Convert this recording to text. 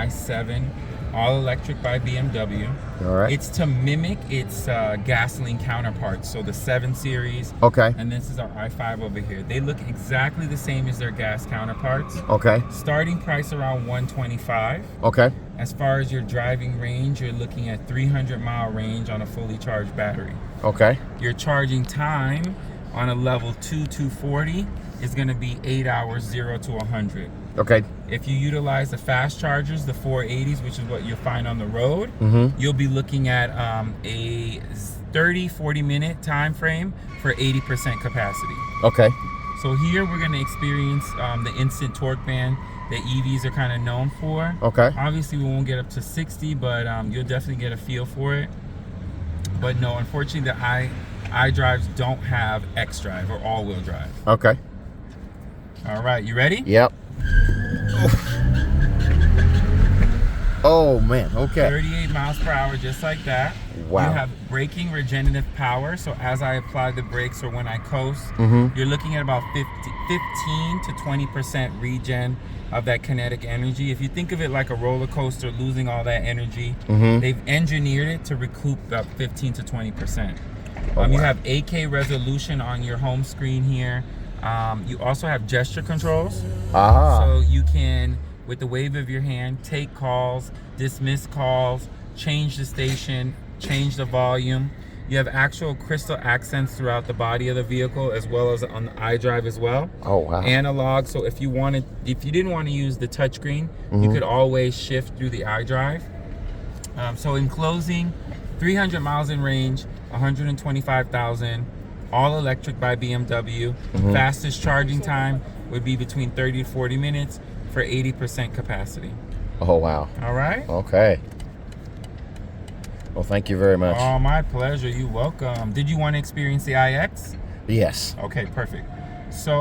i7, all electric by BMW. All right. It's to mimic its gasoline counterparts. So the 7 Series. Okay. And this is our i5 over here. They look exactly the same as their gas counterparts. Okay. Starting price around $125. Okay. As far as your driving range, you're looking at 300-mile range on a fully charged battery. Okay. Your charging time on a level 240 is going to be 8 hours 0 to 100. Okay. If you utilize the fast chargers, the 480s, which is what you'll find on the road, you'll be looking at a 30-40 minute time frame for 80% capacity. Okay. So here we're going to experience the instant torque band that EVs are kind of known for. Okay. Obviously we won't get up to 60, but you'll definitely get a feel for it. But no, unfortunately the iDrives don't have xDrive or all-wheel drive. Okay. All right, you ready? Yep. Oh man, okay. 38 miles per hour, just like that. Wow. You have braking regenerative power, so as I apply the brakes or when I coast, you're looking at about 15 to 20% regen of that kinetic energy. If you think of it like a roller coaster losing all that energy, they've engineered it to recoup about 15 to 20%. You have 8K resolution on your home screen here. You also have gesture controls. So you can, with the wave of your hand, take calls, dismiss calls, change the station, change the volume. You have actual crystal accents throughout the body of the vehicle, as well as on the iDrive as well. Oh wow. Analog, so if you didn't want to use the touchscreen, you could always shift through the iDrive. So in closing, 300 miles in range, 125,000, all electric by BMW. Fastest charging time would be between 30 to 40 minutes for 80% capacity. Oh wow. All right. Okay. Well, thank you very much. Oh, my pleasure. You're welcome. Did you want to experience the iX? Yes. Okay, perfect. So